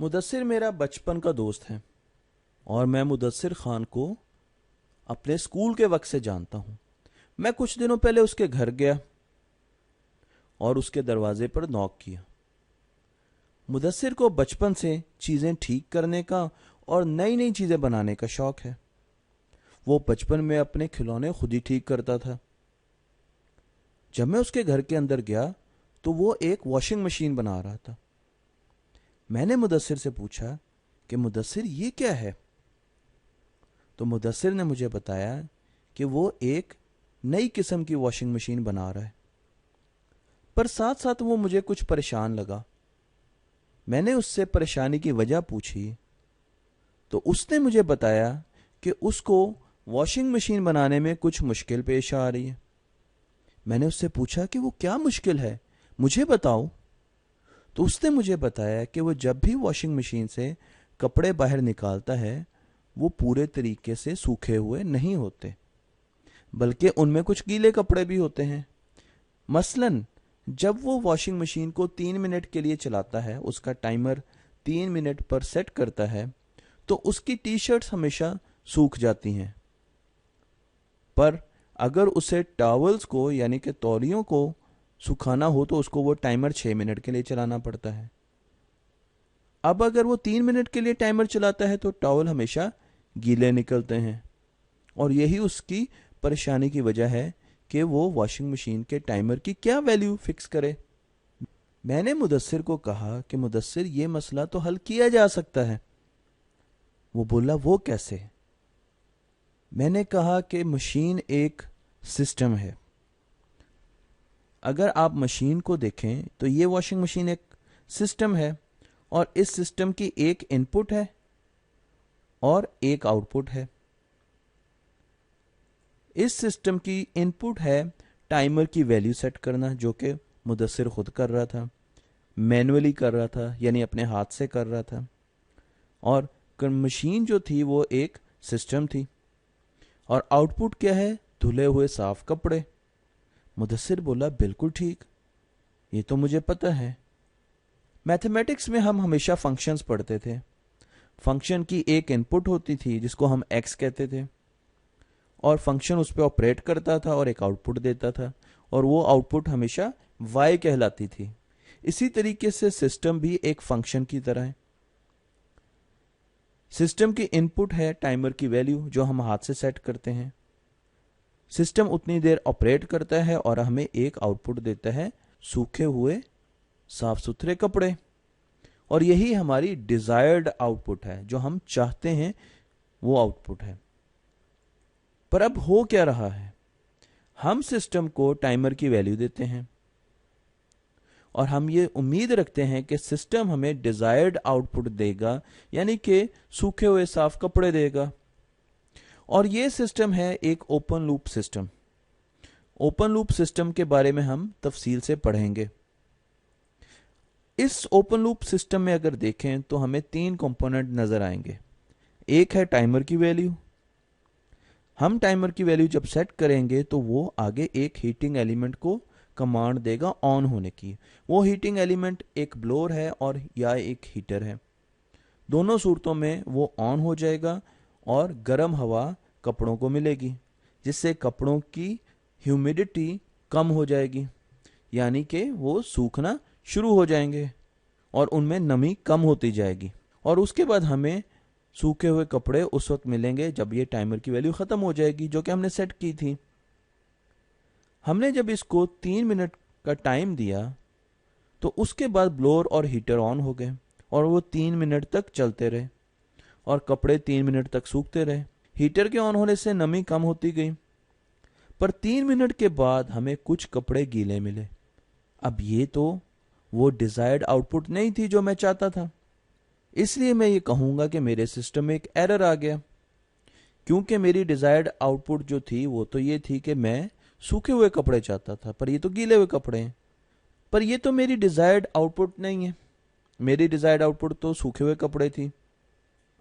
मुदस्सिर मेरा बचपन का दोस्त है और मैं मुदस्सिर खान को अपने स्कूल के वक्त से जानता हूँ। मैं कुछ दिनों पहले उसके घर गया और उसके दरवाजे पर नॉक किया। मुदस्सिर को बचपन से चीज़ें ठीक करने का और नई नई चीज़ें बनाने का शौक है। वो बचपन में अपने खिलौने खुद ही ठीक करता था। जब मैं उसके घर के अंदर गया तो वो एक वॉशिंग मशीन बना रहा था। मैंने मुदस्सिर से पूछा कि मुदस्सिर ये क्या है? तो मुदस्सिर ने मुझे बताया कि वो एक नई किस्म की वॉशिंग मशीन बना रहा है, पर साथ साथ वो मुझे कुछ परेशान लगा। मैंने उससे परेशानी की वजह पूछी तो उसने मुझे बताया कि उसको वॉशिंग मशीन बनाने में कुछ मुश्किल पेश आ रही है। मैंने उससे पूछा कि वो क्या मुश्किल है, मुझे बताओ। तो उसने मुझे बताया कि वो जब भी वॉशिंग मशीन से कपड़े बाहर निकालता है वो पूरे तरीके से सूखे हुए नहीं होते, बल्कि उनमें कुछ गीले कपड़े भी होते हैं। मसलन जब वो वॉशिंग मशीन को 3 मिनट के लिए चलाता है, उसका टाइमर 3 मिनट पर सेट करता है, तो उसकी टी शर्ट्स हमेशा सूख जाती हैं। पर अगर उसे टॉवल्स को यानी कि तौलियों को सुखाना हो तो उसको वो टाइमर 6 मिनट के लिए चलाना पड़ता है। अब अगर वो 3 मिनट के लिए टाइमर चलाता है तो टॉवल हमेशा गीले निकलते हैं, और यही उसकी परेशानी की वजह है कि वो वॉशिंग मशीन के टाइमर की क्या वैल्यू फिक्स करे। मैंने मुदस्सिर को कहा कि मुदस्सिर ये मसला तो हल किया जा सकता है। वो बोला वो कैसे? मैंने कहा कि मशीन एक सिस्टम है। अगर आप मशीन को देखें तो ये वॉशिंग मशीन एक सिस्टम है, और इस सिस्टम की एक इनपुट है और एक आउटपुट है। इस सिस्टम की इनपुट है टाइमर की वैल्यू सेट करना, जो कि मुदस्सिर खुद कर रहा था, मैनुअली कर रहा था, यानी अपने हाथ से कर रहा था। और मशीन जो थी वो एक सिस्टम थी। और आउटपुट क्या है? धुले हुए साफ कपड़े। मुदस्सिर बोला बिल्कुल ठीक, ये तो मुझे पता है। मैथमेटिक्स में हम हमेशा फंक्शंस पढ़ते थे। फंक्शन की एक इनपुट होती थी जिसको हम एक्स कहते थे, और फंक्शन उस पर ऑपरेट करता था और एक आउटपुट देता था, और वो आउटपुट हमेशा वाई कहलाती थी। इसी तरीके से सिस्टम भी एक फंक्शन की तरह है। सिस्टम की इनपुट है टाइमर की वैल्यू, जो हम हाथ से सेट करते हैं। सिस्टम उतनी देर ऑपरेट करता है और हमें एक आउटपुट देता है, सूखे हुए साफ सुथरे कपड़े। और यही हमारी डिजायर्ड आउटपुट है, जो हम चाहते हैं वो आउटपुट है। पर अब हो क्या रहा है? हम सिस्टम को टाइमर की वैल्यू देते हैं और हम ये उम्मीद रखते हैं कि सिस्टम हमें डिजायर्ड आउटपुट देगा, यानी कि सूखे हुए साफ कपड़े देगा। और ये सिस्टम है एक open loop system. Open loop system के बारे में हम तफसील से पढ़ेंगे। इस ओपन लूप सिस्टम में अगर देखें तो हमें 3 कंपोनेंट नजर आएंगे। एक है टाइमर की वैल्यू। हम टाइमर की वैल्यू जब सेट करेंगे तो वो आगे एक हीटिंग एलिमेंट को कमांड देगा ऑन होने की। वो हीटिंग एलिमेंट एक ब्लोअर है और या एक हीटर है। दोनों सूरतों में वो ऑन हो जाएगा और गर्म हवा कपड़ों को मिलेगी, जिससे कपड़ों की ह्यूमिडिटी कम हो जाएगी, यानी कि वो सूखना शुरू हो जाएंगे और उनमें नमी कम होती जाएगी। और उसके बाद हमें सूखे हुए कपड़े उस वक्त मिलेंगे जब ये टाइमर की वैल्यू ख़त्म हो जाएगी, जो कि हमने सेट की थी। हमने जब इसको 3 मिनट का टाइम दिया तो उसके बाद ब्लोअर और हीटर ऑन हो गए और वो 3 मिनट तक चलते रहे और कपड़े 3 मिनट तक सूखते रहे। हीटर के ऑन होने से नमी कम होती गई, पर 3 मिनट के बाद हमें कुछ कपड़े गीले मिले। अब ये तो वो डिजायर्ड आउटपुट नहीं थी जो मैं चाहता था। इसलिए मैं ये कहूँगा कि मेरे सिस्टम में एक एरर आ गया, क्योंकि मेरी डिजायर्ड आउटपुट जो थी वो तो ये थी कि मैं सूखे हुए कपड़े चाहता था, पर ये तो गीले हुए कपड़े हैं। पर ये तो मेरी डिजायर्ड आउटपुट नहीं है। मेरी डिजायर्ड आउटपुट तो सूखे हुए कपड़े थी।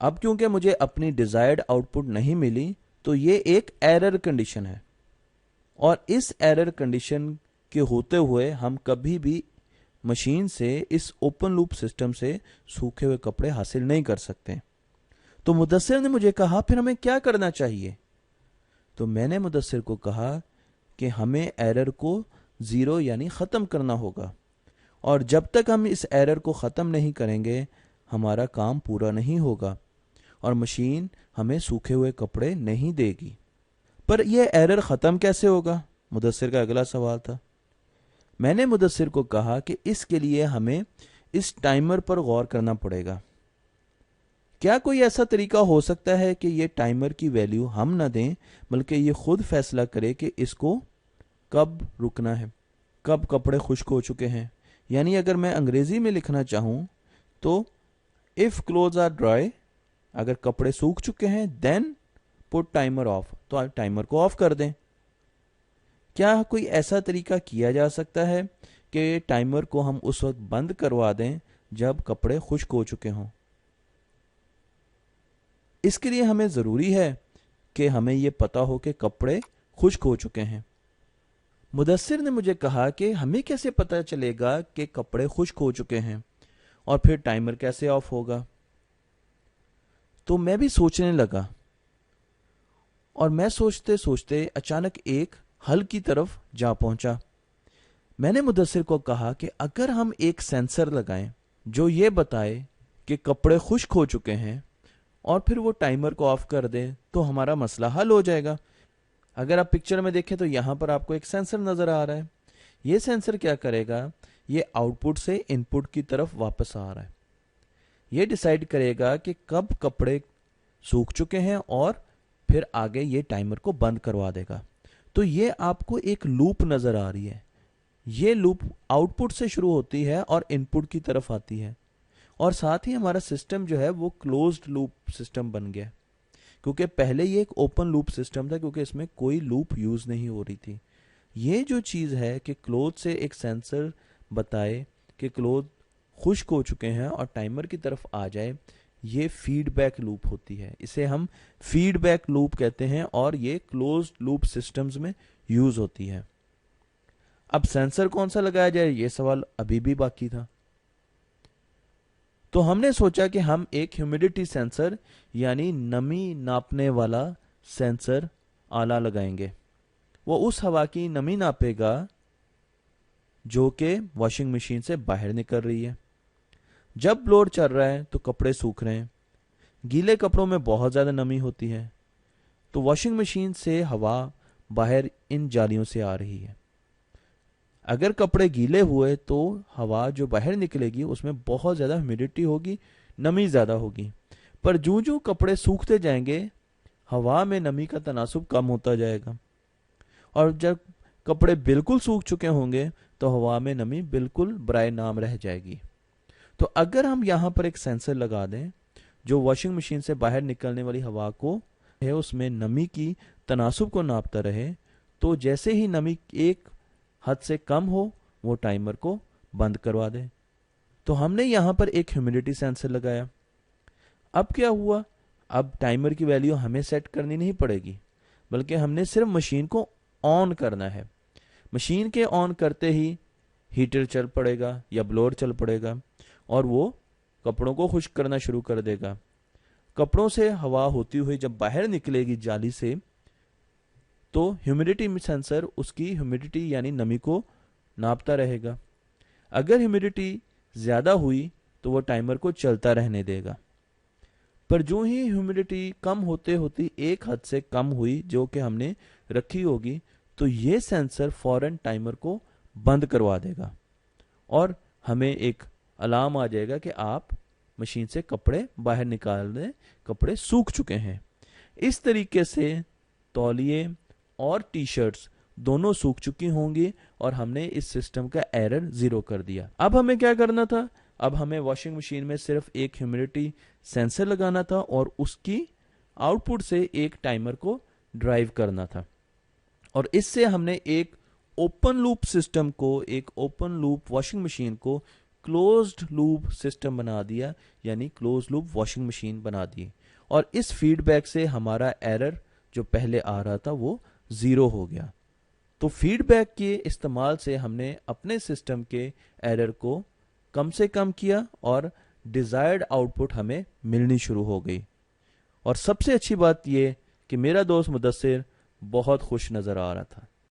अब क्योंकि मुझे अपनी डिजायर्ड आउटपुट नहीं मिली तो ये एक एरर कंडीशन है, और इस एरर कंडीशन के होते हुए हम कभी भी मशीन से इस ओपन लूप सिस्टम से सूखे हुए कपड़े हासिल नहीं कर सकते। तो मुदस्सिर ने मुझे कहा फिर हमें क्या करना चाहिए। तो मैंने मुदस्सिर को कहा कि हमें एरर को ज़ीरो यानी ख़त्म करना होगा, और जब तक हम इस एरर को ख़त्म नहीं करेंगे हमारा काम पूरा नहीं होगा और मशीन हमें सूखे हुए कपड़े नहीं देगी। पर यह एरर ख़त्म कैसे होगा, मुदस्सिर का अगला सवाल था। मैंने मुदस्सिर को कहा कि इसके लिए हमें इस टाइमर पर गौर करना पड़ेगा। क्या कोई ऐसा तरीका हो सकता है कि ये टाइमर की वैल्यू हम ना दें बल्कि ये खुद फैसला करे कि इसको कब रुकना है, कब कपड़े खुश्क हो चुके हैं। यानी अगर मैं अंग्रेजी में लिखना चाहूं तो इफ क्लोथ्स आर ड्राई, अगर कपड़े सूख चुके हैं, देन पुट टाइमर ऑफ, तो आप टाइमर को ऑफ कर दें। क्या कोई ऐसा तरीका किया जा सकता है कि टाइमर को हम उस वक्त बंद करवा दें जब कपड़े खुश्क हो चुके हों? इसके लिए हमें ज़रूरी है कि हमें यह पता हो कि कपड़े खुश्क हो चुके हैं। मुदस्सिर ने मुझे कहा कि हमें कैसे पता चलेगा कि कपड़े खुश्क हो चुके हैं और फिर टाइमर कैसे ऑफ होगा। तो मैं भी सोचने लगा और मैं सोचते सोचते अचानक एक हल की तरफ जा पहुंचा। मैंने मुदस्सिर को कहा कि अगर हम एक सेंसर लगाएं जो ये बताए कि कपड़े खुश्क हो चुके हैं और फिर वो टाइमर को ऑफ कर दे तो हमारा मसला हल हो जाएगा। अगर आप पिक्चर में देखें तो यहाँ पर आपको एक सेंसर नज़र आ रहा है। ये सेंसर क्या करेगा, ये आउटपुट से इनपुट की तरफ वापस आ रहा है। ये डिसाइड करेगा कि कब कपड़े सूख चुके हैं और फिर आगे ये टाइमर को बंद करवा देगा। तो ये आपको एक लूप नज़र आ रही है। ये लूप आउटपुट से शुरू होती है और इनपुट की तरफ आती है, और साथ ही हमारा सिस्टम जो है वो क्लोज्ड लूप सिस्टम बन गया, क्योंकि पहले ये एक ओपन लूप सिस्टम था क्योंकि इसमें कोई लूप यूज़ नहीं हो रही थी। ये जो चीज़ है कि क्लोथ से एक सेंसर बताए कि क्लोथ खुश्क हो चुके हैं और टाइमर की तरफ आ जाए, ये फीडबैक लूप होती है। इसे हम फीडबैक लूप कहते हैं और ये क्लोज्ड लूप सिस्टम्स में यूज़ होती है। अब सेंसर कौन सा लगाया जाए, ये सवाल अभी भी बाकी था। तो हमने सोचा कि हम एक ह्यूमिडिटी सेंसर यानी नमी नापने वाला सेंसर आला लगाएंगे। वो उस हवा की नमी नापेगा जो कि वॉशिंग मशीन से बाहर निकल रही है। जब ब्लोअर चल रहा है तो कपड़े सूख रहे हैं, गीले कपड़ों में बहुत ज़्यादा नमी होती है, तो वॉशिंग मशीन से हवा बाहर इन जालियों से आ रही है। अगर कपड़े गीले हुए तो हवा जो बाहर निकलेगी उसमें बहुत ज़्यादा ह्यूमिडिटी होगी, नमी ज़्यादा होगी। पर जूं जूं कपड़े सूखते जाएंगे हवा में नमी का तनासुब कम होता जाएगा, और जब कपड़े बिल्कुल सूख चुके होंगे तो हवा में नमी बिल्कुल बराए नाम रह जाएगी। तो अगर हम यहाँ पर एक सेंसर लगा दें जो वॉशिंग मशीन से बाहर निकलने वाली हवा को है उसमें नमी की तनासुब को नापता रहे, तो जैसे ही नमी एक हद से कम हो वो टाइमर को बंद करवा दे। तो हमने यहाँ पर एक ह्यूमिडिटी सेंसर लगाया। अब क्या हुआ, अब टाइमर की वैल्यू हमें सेट करनी नहीं पड़ेगी, बल्कि हमने सिर्फ मशीन को ऑन करना है। मशीन के ऑन करते ही हीटर चल पड़ेगा या ब्लोअर चल पड़ेगा और वो कपड़ों को खुश्क करना शुरू कर देगा। कपड़ों से हवा होती हुई जब बाहर निकलेगी जाली से, तो ह्यूमिडिटी सेंसर उसकी ह्यूमिडिटी यानी नमी को नापता रहेगा। अगर ह्यूमिडिटी ज़्यादा हुई तो वो टाइमर को चलता रहने देगा। पर जो ही ह्यूमिडिटी कम होते होती एक हद से कम हुई जो कि हमने रखी होगी, तो ये सेंसर फौरन टाइमर को बंद करवा देगा और हमें एक अलार्म आ जाएगा कि आप मशीन से कपड़े बाहर निकाल दें, कपड़े सूख चुके हैं। इस तरीके से तौलिए और टी शर्ट्स दोनों सूख चुकी होंगी और हमने इस सिस्टम का एरर ज़ीरो कर दिया। अब हमें क्या करना था, अब हमें वॉशिंग मशीन में सिर्फ एक ह्यूमिडिटी सेंसर लगाना था और उसकी आउटपुट से एक टाइमर को ड्राइव करना था, और इससे हमने एक ओपन लूप सिस्टम को, एक ओपन लूप वॉशिंग मशीन को क्लोज्ड लूप सिस्टम बना दिया, यानी क्लोज लूप वॉशिंग मशीन बना दी। और इस फीडबैक से हमारा एरर जो पहले आ रहा था वो ज़ीरो हो गया। تو فیڈ بیک کے استعمال سے ہم نے اپنے سسٹم کے ایرر کو کم سے کم کیا اور ڈیزائرڈ آؤٹ پٹ ہمیں ملنی شروع ہو گئی. اور سب سے اچھی بات یہ کہ میرا دوست مدثر بہت خوش نظر آ رہا تھا.